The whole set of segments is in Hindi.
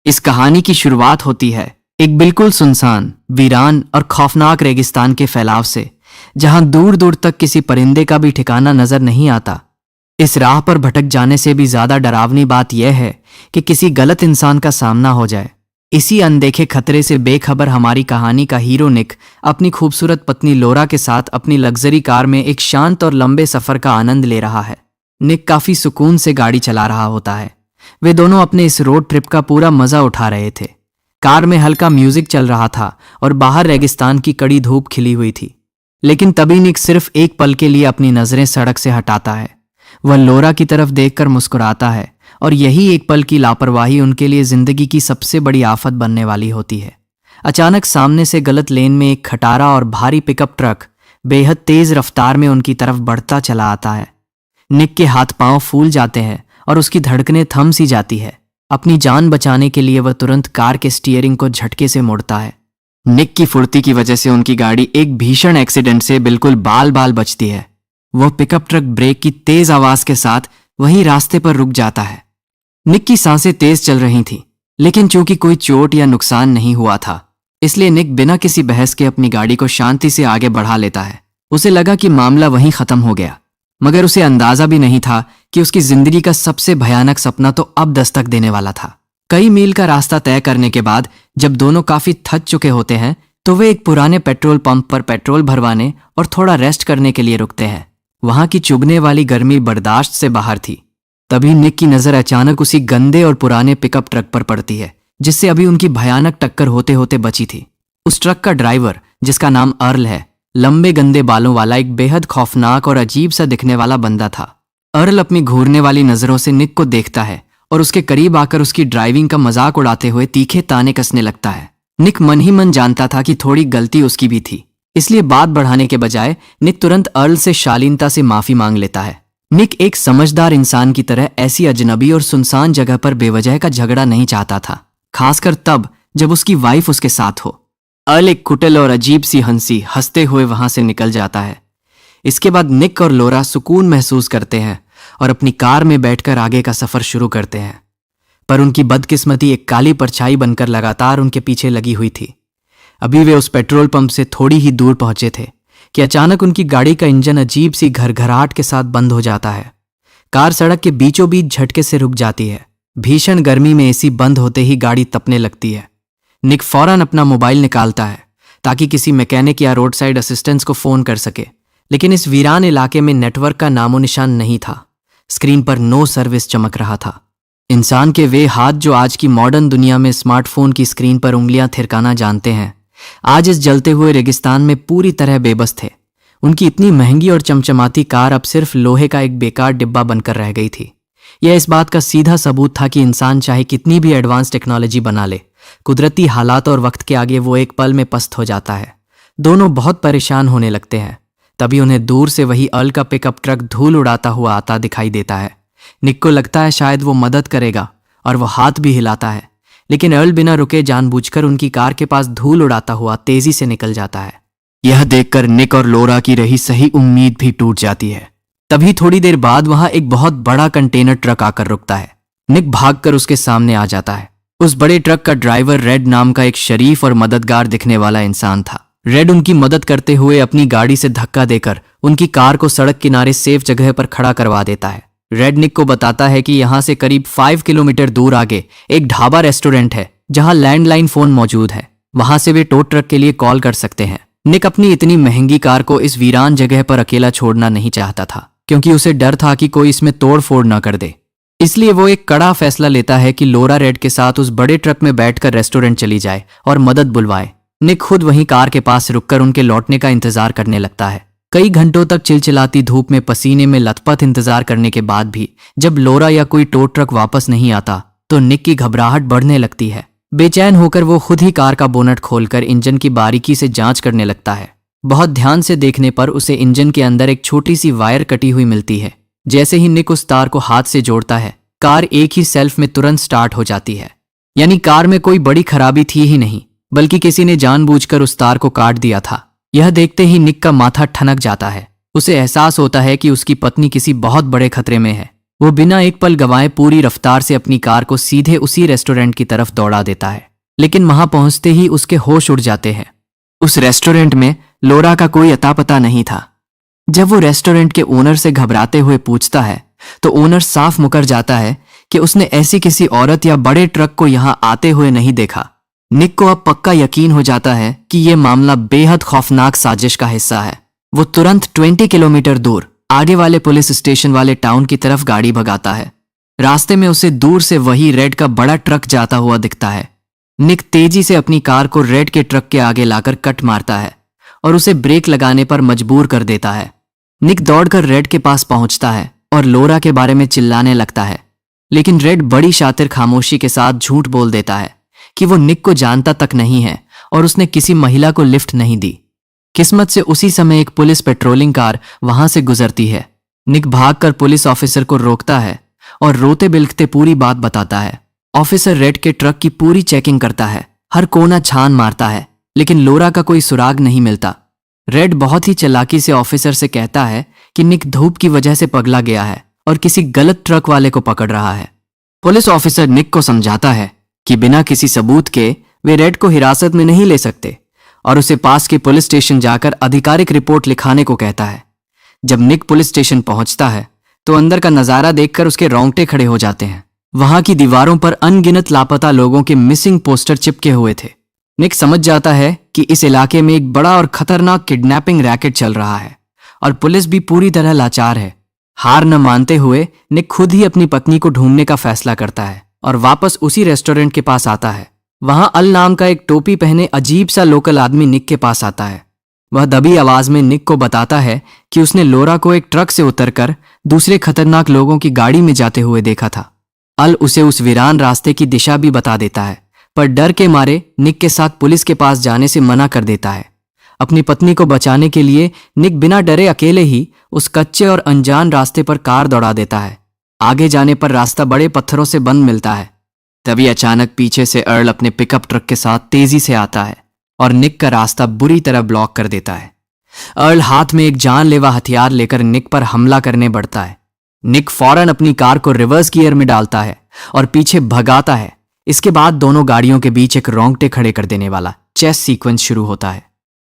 इस कहानी की शुरुआत होती है एक बिल्कुल सुनसान, वीरान और खौफनाक रेगिस्तान के फैलाव से, जहां दूर दूर तक किसी परिंदे का भी ठिकाना नजर नहीं आता। इस राह पर भटक जाने से भी ज्यादा डरावनी बात यह है कि किसी गलत इंसान का सामना हो जाए। इसी अनदेखे खतरे से बेखबर हमारी कहानी का हीरो निक अपनी खूबसूरत पत्नी लोरा के साथ अपनी लग्जरी कार में एक शांत और लंबे सफर का आनंद ले रहा है। निक काफी सुकून से गाड़ी चला रहा होता है। वे दोनों अपने इस रोड ट्रिप का पूरा मजा उठा रहे थे। कार में हल्का म्यूजिक चल रहा था और बाहर रेगिस्तान की कड़ी धूप खिली हुई थी। लेकिन तभी निक सिर्फ एक पल के लिए अपनी नजरें सड़क से हटाता है। वह लोरा की तरफ देखकर मुस्कुराता है और यही एक पल की लापरवाही उनके लिए जिंदगी की सबसे बड़ी आफत बनने वाली होती है। अचानक सामने से गलत लेन में एक खटारा और भारी पिकअप ट्रक बेहद तेज रफ्तार में उनकी तरफ बढ़ता चला आता है। निक के हाथ पांव फूल जाते हैं और उसकी धड़कनें थम सी जाती है। अपनी जान बचाने के लिए वह तुरंत कार के स्टीयरिंग को झटके से मोड़ता है। निक की फुर्ती की वजह से उनकी गाड़ी एक भीषण एक्सीडेंट से बिल्कुल बाल बाल बचती है। वह पिकअप ट्रक ब्रेक की तेज आवाज के साथ वहीं रास्ते पर रुक जाता है। निक की सांसें तेज चल रही थीं, लेकिन चूंकि कोई चोट या नुकसान नहीं हुआ था, इसलिए निक बिना किसी बहस के अपनी गाड़ी को शांति से आगे बढ़ा लेता है। उसे लगा कि मामला वहीं खत्म हो गया, मगर उसे अंदाजा भी नहीं था कि उसकी जिंदगी का सबसे भयानक सपना तो अब दस्तक देने वाला था। कई मील का रास्ता तय करने के बाद जब दोनों काफी थक चुके होते हैं, तो वे एक पुराने पेट्रोल पंप पर पेट्रोल भरवाने और थोड़ा रेस्ट करने के लिए रुकते हैं। वहां की चुभने वाली गर्मी बर्दाश्त से बाहर थी। तभी निक की नजर अचानक उसी गंदे और पुराने पिकअप ट्रक पर पड़ती है, जिससे अभी उनकी भयानक टक्कर होते होते बची थी। उस ट्रक का ड्राइवर, जिसका नाम अर्ल है, लंबे गंदे बालों वाला एक बेहद खौफनाक और अजीब सा दिखने वाला बंदा था। अर्ल अपनी घूरने वाली नजरों से निक को देखता है और उसके करीब आकर उसकी ड्राइविंग का मजाक उड़ाते हुए तीखे ताने कसने लगता है। निक मन ही मन जानता था कि थोड़ी गलती उसकी भी थी, इसलिए बात बढ़ाने के बजाय निक तुरंत अर्ल से शालीनता से माफी मांग लेता है। निक एक समझदार इंसान की तरह ऐसी अजनबी और सुनसान जगह पर बेवजह का झगड़ा नहीं चाहता था, खासकर तब जब उसकी वाइफ उसके साथ हो। अर्ल एक कुटिल और अजीब सी हंसते हुए वहां से निकल जाता है। इसके बाद निक और लोरा सुकून महसूस करते हैं और अपनी कार में बैठकर आगे का सफर शुरू करते हैं। पर उनकी बदकिस्मती एक काली परछाई बनकर लगातार उनके पीछे लगी हुई थी। अभी वे उस पेट्रोल पंप से थोड़ी ही दूर पहुंचे थे कि अचानक उनकी गाड़ी का इंजन अजीब सी घरघराहट के साथ बंद हो जाता है। कार सड़क के बीचों बीच झटके से रुक जाती है। भीषण गर्मी में एसी बंद होते ही गाड़ी तपने लगती है। निक फौरन अपना मोबाइल निकालता है ताकि किसी मैकेनिक या रोड साइड असिस्टेंस को फोन कर सके, लेकिन इस वीरान इलाके में नेटवर्क का नामो निशान नहीं था। स्क्रीन पर नो सर्विस चमक रहा था। इंसान के वे हाथ जो आज की मॉडर्न दुनिया में स्मार्टफोन की स्क्रीन पर उंगलियां थिरकाना जानते हैं, आज इस जलते हुए रेगिस्तान में पूरी तरह बेबस थे। उनकी इतनी महंगी और चमचमाती कार अब सिर्फ लोहे का एक बेकार डिब्बा बनकर रह गई थी। यह इस बात का सीधा सबूत था कि इंसान चाहे कितनी भी एडवांस टेक्नोलॉजी बना ले, कुदरती हालात और वक्त के आगे वो एक पल में पस्त हो जाता है। दोनों बहुत परेशान होने लगते हैं। तभी उन्हें दूर से वही अर्ल का पिकअप ट्रक धूल उड़ाता हुआ आता दिखाई देता है। निक को लगता है शायद वो मदद करेगा और वो हाथ भी हिलाता है, लेकिन अर्ल बिना रुके जानबूझकर उनकी कार के पास धूल उड़ाता हुआ तेजी से निकल जाता है। यह देखकर निक और लोरा की रही सही उम्मीद भी टूट जाती है। तभी थोड़ी देर बाद वहां एक बहुत बड़ा कंटेनर ट्रक आकर रुकता है। निक भागकर उसके सामने आ जाता है। उस बड़े ट्रक का ड्राइवर रेड नाम का एक शरीफ और मददगार दिखने वाला इंसान था। रेड उनकी मदद करते हुए अपनी गाड़ी से धक्का देकर उनकी कार को सड़क किनारे सेफ जगह पर खड़ा करवा देता है। रेड निक को बताता है कि यहां से करीब 5 किलोमीटर दूर आगे एक ढाबा रेस्टोरेंट है जहां लैंडलाइन फोन मौजूद है। वहां से वे टो ट्रक के लिए कॉल कर सकते हैं। निक अपनी इतनी महंगी कार को इस वीरान जगह पर अकेला छोड़ना नहीं चाहता था, क्योंकि उसे डर था कि कोई इसमें तोड़ फोड़ न कर दे। इसलिए वो एक कड़ा फैसला लेता है कि लोरा रेड के साथ उस बड़े ट्रक में बैठकर रेस्टोरेंट चली जाए और मदद बुलवाए। निक खुद वहीं कार के पास रुककर उनके लौटने का इंतजार करने लगता है। कई घंटों तक चिलचिलाती धूप में पसीने में लथपथ इंतजार करने के बाद भी जब लोरा या कोई टो ट्रक वापस नहीं आता, तो निक की घबराहट बढ़ने लगती है। बेचैन होकर वो खुद ही कार का बोनट खोलकर इंजन की बारीकी से जांच करने लगता है। बहुत ध्यान से देखने पर उसे इंजन के अंदर एक छोटी सी वायर कटी हुई मिलती है। जैसे ही निक उस तार को हाथ से जोड़ता है, कार एक ही सेल्फ में तुरंत स्टार्ट हो जाती है। यानी कार में कोई बड़ी खराबी थी ही नहीं, बल्कि किसी ने जानबूझकर उस तार को काट दिया था। यह देखते ही निक का माथा ठनक जाता है। उसे एहसास होता है कि उसकी पत्नी किसी बहुत बड़े खतरे में है। वो बिना एक पल गंवाए पूरी रफ्तार से अपनी कार को सीधे उसी रेस्टोरेंट की तरफ दौड़ा देता है, लेकिन वहां पहुंचते ही उसके होश उड़ जाते हैं। उस रेस्टोरेंट में लोरा का कोई अता पता नहीं था। जब वो रेस्टोरेंट के ओनर से घबराते हुए पूछता है तो ओनर साफ मुकर जाता है कि उसने ऐसी किसी औरत या बड़े ट्रक को यहां आते हुए नहीं देखा। निक को अब पक्का यकीन हो जाता है कि यह मामला बेहद खौफनाक साजिश का हिस्सा है। वो तुरंत 20 किलोमीटर दूर आगे वाले पुलिस स्टेशन वाले टाउन की तरफ गाड़ी भगाता है। रास्ते में उसे दूर से वही रेड का बड़ा ट्रक जाता हुआ दिखता है। निक तेजी से अपनी कार को रेड के ट्रक के आगे लाकर कट मारता है और उसे ब्रेक लगाने पर मजबूर कर देता है। निक दौड़कर रेड के पास पहुंचता है और लोरा के बारे में चिल्लाने लगता है, लेकिन रेड बड़ी शातिर खामोशी के साथ झूठ बोल देता है कि वो निक को जानता तक नहीं है और उसने किसी महिला को लिफ्ट नहीं दी। किस्मत से उसी समय एक पुलिस पेट्रोलिंग कार वहां से गुजरती है। निक भागकर पुलिस ऑफिसर को रोकता है और रोते बिलखते पूरी बात बताता है। ऑफिसर रेड के ट्रक की पूरी चेकिंग करता है, हर कोना छान मारता है, लेकिन लोरा का कोई सुराग नहीं मिलता। रेड बहुत ही चालाकी से ऑफिसर से कहता है कि निक धूप की वजह से पगला गया है और किसी गलत ट्रक वाले को पकड़ रहा है। पुलिस ऑफिसर निक को समझाता है कि बिना किसी सबूत के वे रेड को हिरासत में नहीं ले सकते और उसे पास के पुलिस स्टेशन जाकर आधिकारिक रिपोर्ट लिखाने को कहता है। जब निक पुलिस स्टेशन पहुंचता है तो अंदर का नजारा देखकर उसके रोंगटे खड़े हो जाते हैं। वहां की दीवारों पर अनगिनत लापता लोगों के मिसिंग पोस्टर चिपके हुए थे। निक समझ जाता है कि इस इलाके में एक बड़ा और खतरनाक किडनैपिंग रैकेट चल रहा है और पुलिस भी पूरी तरह लाचार है। हार न मानते हुए निक खुद ही अपनी पत्नी को ढूंढने का फैसला करता है और वापस उसी रेस्टोरेंट के पास आता है। वहां अल नाम का एक टोपी पहने अजीब सा लोकल आदमी निक के पास आता है। वह दबी आवाज में निक को बताता है कि उसने लोरा को एक ट्रक से उतरकर दूसरे खतरनाक लोगों की गाड़ी में जाते हुए देखा था। अल उसे उस वीरान रास्ते की दिशा भी बता देता है, पर डर के मारे निक के साथ पुलिस के पास जाने से मना कर देता है। अपनी पत्नी को बचाने के लिए निक बिना डरे अकेले ही उस कच्चे और अनजान रास्ते पर कार दौड़ा देता है। आगे जाने पर रास्ता बड़े पत्थरों से बंद मिलता है। तभी अचानक पीछे से अर्ल अपने पिकअप ट्रक के साथ तेजी से आता है और निक का रास्ता बुरी तरह ब्लॉक कर देता है। अर्ल हाथ में एक जानलेवा हथियार लेकर निक पर हमला करने बढ़ता है। निक फौरन अपनी कार को रिवर्स गियर में डालता है और पीछे भगाता है। इसके बाद दोनों गाड़ियों के बीच एक रोंगटे खड़े कर देने वाला चेस सीक्वेंस शुरू होता है।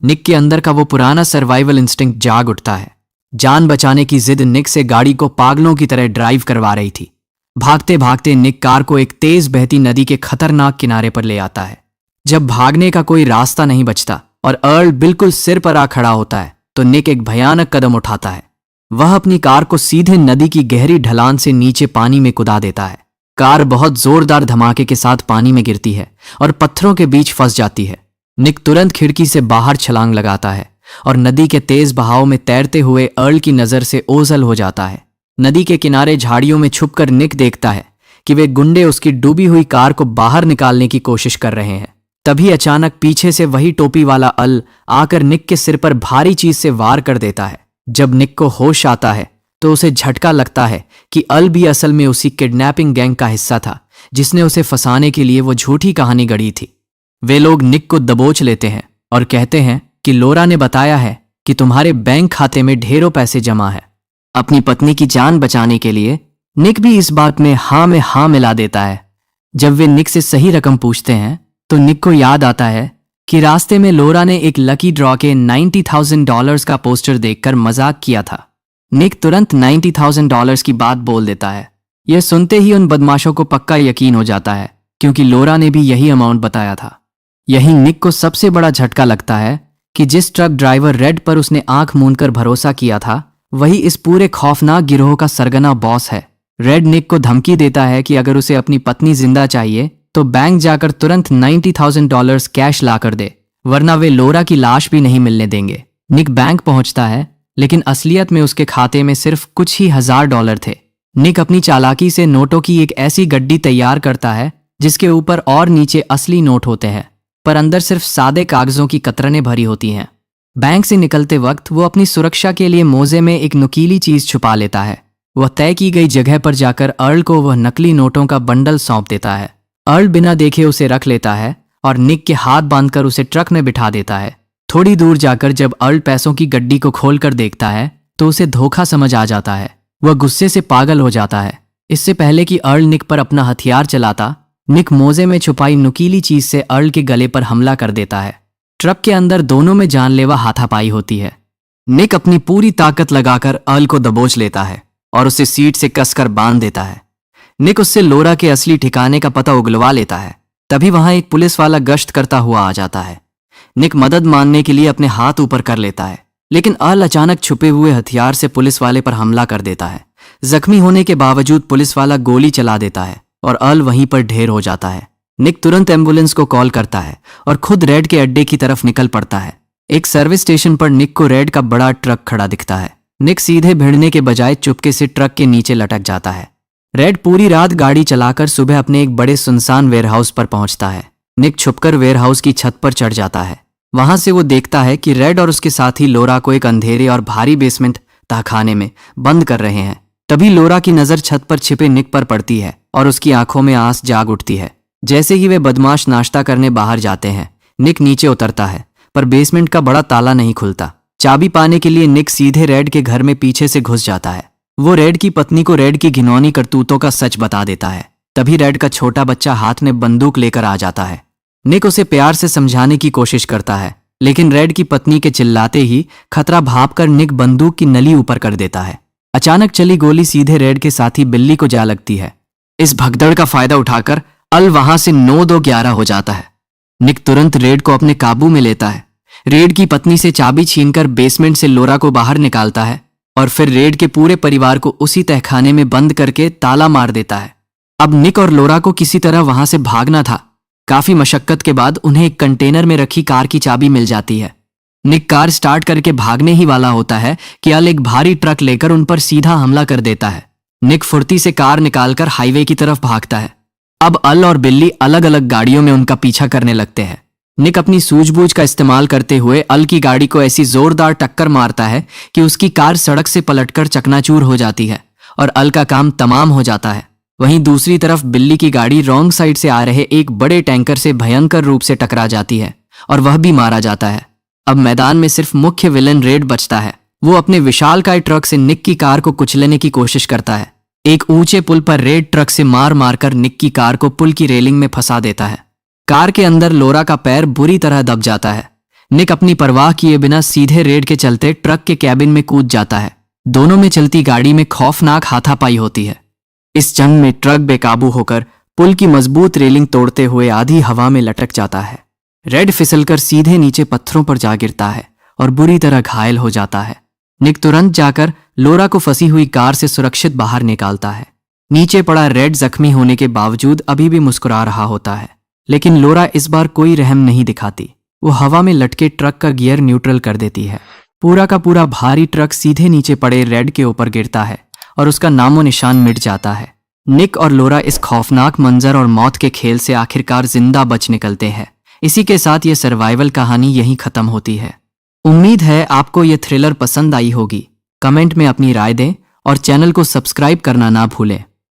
निक के अंदर का वो पुराना सर्वाइवल इंस्टिंक्ट जाग उठता है। जान बचाने की जिद निक से गाड़ी को पागलों की तरह ड्राइव करवा रही थी। भागते भागते निक कार को एक तेज बहती नदी के खतरनाक किनारे पर ले आता है। जब भागने का कोई रास्ता नहीं बचता और अर्ल बिल्कुल सिर पर आ खड़ा होता है तो निक एक भयानक कदम उठाता है। वह अपनी कार को सीधे नदी की गहरी ढलान से नीचे पानी में कुदा देता है। कार बहुत जोरदार धमाके के साथ पानी में गिरती है और पत्थरों के बीच फंस जाती है। निक तुरंत खिड़की से बाहर छलांग लगाता है और नदी के तेज बहाव में तैरते हुए अर्ल की नजर से ओझल हो जाता है। नदी के किनारे झाड़ियों में छुपकर निक देखता है कि वे गुंडे उसकी डूबी हुई कार को बाहर निकालने की कोशिश कर रहे हैं। तभी अचानक पीछे से वही टोपी वाला अल आकर निक के सिर पर भारी चीज से वार कर देता है। जब निक को होश आता है तो उसे झटका लगता है कि अल भी असल में उसी किडनैपिंग गैंग का हिस्सा था जिसने उसे फंसाने के लिए वो झूठी कहानी गढ़ी थी। वे लोग निक को दबोच लेते हैं और कहते हैं कि लोरा ने बताया है कि तुम्हारे बैंक खाते में ढेरों पैसे जमा है। अपनी पत्नी की जान बचाने के लिए निक भी इस बात में हाँ मिला देता है। जब वे निक से सही रकम पूछते हैं तो निक को याद आता है कि रास्ते में लोरा ने एक लकी ड्रॉ के $90,000 का पोस्टर देखकर मजाक किया था। निक तुरंत $90,000 की बात बोल देता है। यह सुनते ही उन बदमाशों को पक्का यकीन हो जाता है क्योंकि लोरा ने भी यही अमाउंट बताया था। यही निक को सबसे बड़ा झटका लगता है कि जिस ट्रक ड्राइवर रेड पर उसने आंख मूंदकर भरोसा किया था वही इस पूरे खौफनाक गिरोह का सरगना बॉस है। रेड निक को धमकी देता है कि अगर उसे अपनी पत्नी जिंदा चाहिए तो बैंक जाकर तुरंत $90,000 कैश लाकर दे, वरना वे लोरा की लाश भी नहीं मिलने देंगे। निक बैंक पहुंचता है लेकिन असलियत में उसके खाते में सिर्फ कुछ ही $1,000 थे। निक अपनी चालाकी से नोटों की एक ऐसी गड्डी तैयार करता है जिसके ऊपर और नीचे असली नोट होते हैं, पर अंदर सिर्फ सादे कागजों की कतरनें भरी होती हैं। बैंक से निकलते वक्त वो अपनी सुरक्षा के लिए मोजे में एक नुकीली चीज छुपा लेता है। वह तय की गई जगह पर जाकर अर्ल को वह नकली नोटों का बंडल सौंप देता है। अर्ल बिना देखे उसे रख लेता है और निक के हाथ बांधकर उसे ट्रक में बिठा देता है। थोड़ी दूर जाकर जब अर्ल पैसों की गड्डी को खोलकर देखता है तो उसे धोखा समझ आ जाता है। वह गुस्से से पागल हो जाता है। इससे पहले कि अर्ल निक पर अपना हथियार चलाता, निक मोजे में छुपाई नुकीली चीज से अर्ल के गले पर हमला कर देता है। ट्रक के अंदर दोनों में जानलेवा हाथापाई होती है। निक अपनी पूरी ताकत लगाकर अर्ल को दबोच लेता है और उसे सीट से कसकर बांध देता है। निक उससे लोरा के असली ठिकाने का पता उगलवा लेता है। तभी वहां एक पुलिस वाला गश्त करता हुआ आ जाता है। निक मदद मांगने के लिए अपने हाथ ऊपर कर लेता है, लेकिन अर्ल अचानक छुपे हुए हथियार से पुलिस वाले पर हमला कर देता है। जख्मी होने के बावजूद पुलिस वाला गोली चला देता है और अर्ल वहीं पर ढेर हो जाता है। निक तुरंत एम्बुलेंस को कॉल करता है और खुद रेड के अड्डे की तरफ निकल पड़ता है। एक सर्विस स्टेशन पर निक को रेड का बड़ा ट्रक खड़ा दिखता है। निक सीधे भिड़ने के बजाय चुपके से ट्रक के नीचे लटक जाता है। रेड पूरी रात गाड़ी चलाकर सुबह अपने एक बड़े सुनसान वेयरहाउस पर पहुंचता है। निक छुपकर वेयरहाउस की छत पर चढ़ जाता है। वहां से वो देखता है कि रेड और उसके साथी लोरा को एक अंधेरे और भारी बेसमेंट तहखाने में बंद कर रहे हैं। तभी लोरा की नजर छत पर छिपे निक पर पड़ती है और उसकी आंखों में आंस जाग उठती है। जैसे ही वे बदमाश नाश्ता करने बाहर जाते हैं, निक नीचे उतरता है, पर बेसमेंट का बड़ा ताला नहीं खुलता। चाबी पाने के लिए निक सीधे रेड के घर में पीछे से घुस जाता है। वो रेड की पत्नी को रेड की घिनौनी करतूतों का सच बता देता है। तभी रेड का छोटा बच्चा हाथ में बंदूक लेकर आ जाता है। निक उसे प्यार से समझाने की कोशिश करता है, लेकिन रेड की पत्नी के चिल्लाते ही खतरा भांपकर निक बंदूक की नली ऊपर कर देता है। अचानक चली गोली सीधे रेड के साथी बिल्ली को जा लगती है। इस भगदड़ का फायदा उठाकर अल वहां से 9-2-11 हो जाता है। निक तुरंत रेड को अपने काबू में लेता है। रेड की पत्नी से चाबी छीनकर बेसमेंट से लोरा को बाहर निकालता है और फिर रेड के पूरे परिवार को उसी तहखाने में बंद करके ताला मार देता है। अब निक और लोरा को किसी तरह वहां से भागना था। काफी मशक्कत के बाद उन्हें एक कंटेनर में रखी कार की चाबी मिल जाती है। निक कार स्टार्ट करके भागने ही वाला होता है कि अल एक भारी ट्रक लेकर उन पर सीधा हमला कर देता है। निक फुर्ती से कार निकालकर हाईवे की तरफ भागता है। अब अल और बिल्ली अलग अलग गाड़ियों में उनका पीछा करने लगते हैं। निक अपनी सूझबूझ का इस्तेमाल करते हुए अल की गाड़ी को ऐसी जोरदार टक्कर मारता है कि उसकी कार सड़क से पलटकर चकनाचूर हो जाती है और अल का काम तमाम हो जाता है। वहीं दूसरी तरफ बिल्ली की गाड़ी रॉन्ग साइड से आ रहे एक बड़े टैंकर से भयंकर रूप से टकरा जाती है और वह भी मारा जाता है। अब मैदान में सिर्फ मुख्य विलेन रेड बचता है। वो अपने विशालकाय ट्रक से निक की कार को कुचलने की कोशिश करता है। एक ऊंचे पुल पर रेड ट्रक से मार मारकर निक की कार को पुल की रेलिंग में फंसा देता है। कार के अंदर लोरा का पैर बुरी तरह दब जाता है। निक अपनी परवाह किए बिना सीधे रेड के चलते ट्रक के कैबिन में कूद जाता है। दोनों में चलती गाड़ी में खौफनाक हाथापाई होती है। इस जंग में ट्रक बेकाबू होकर पुल की मजबूत रेलिंग तोड़ते हुए आधी हवा में लटक जाता है। रेड फिसलकर सीधे नीचे पत्थरों पर जा गिरता है और बुरी तरह घायल हो जाता है। निक तुरंत जाकर लोरा को फंसी हुई कार से सुरक्षित बाहर निकालता है। नीचे पड़ा रेड जख्मी होने के बावजूद अभी भी मुस्कुरा रहा होता है, लेकिन लोरा इस बार कोई रहम नहीं दिखाती। वो हवा में लटके ट्रक का गियर न्यूट्रल कर देती है। पूरा का पूरा भारी ट्रक सीधे नीचे पड़े रेड के ऊपर गिरता है और उसका नामो निशान मिट जाता है। निक और लोरा इस खौफनाक मंजर और मौत के खेल से आखिरकार जिंदा बच निकलते हैं। इसी के साथ ये सर्वाइवल कहानी यहीं खत्म होती है। उम्मीद है आपको ये थ्रिलर पसंद आई होगी। कमेंट में अपनी राय दें और चैनल को सब्सक्राइब करना ना भूलें।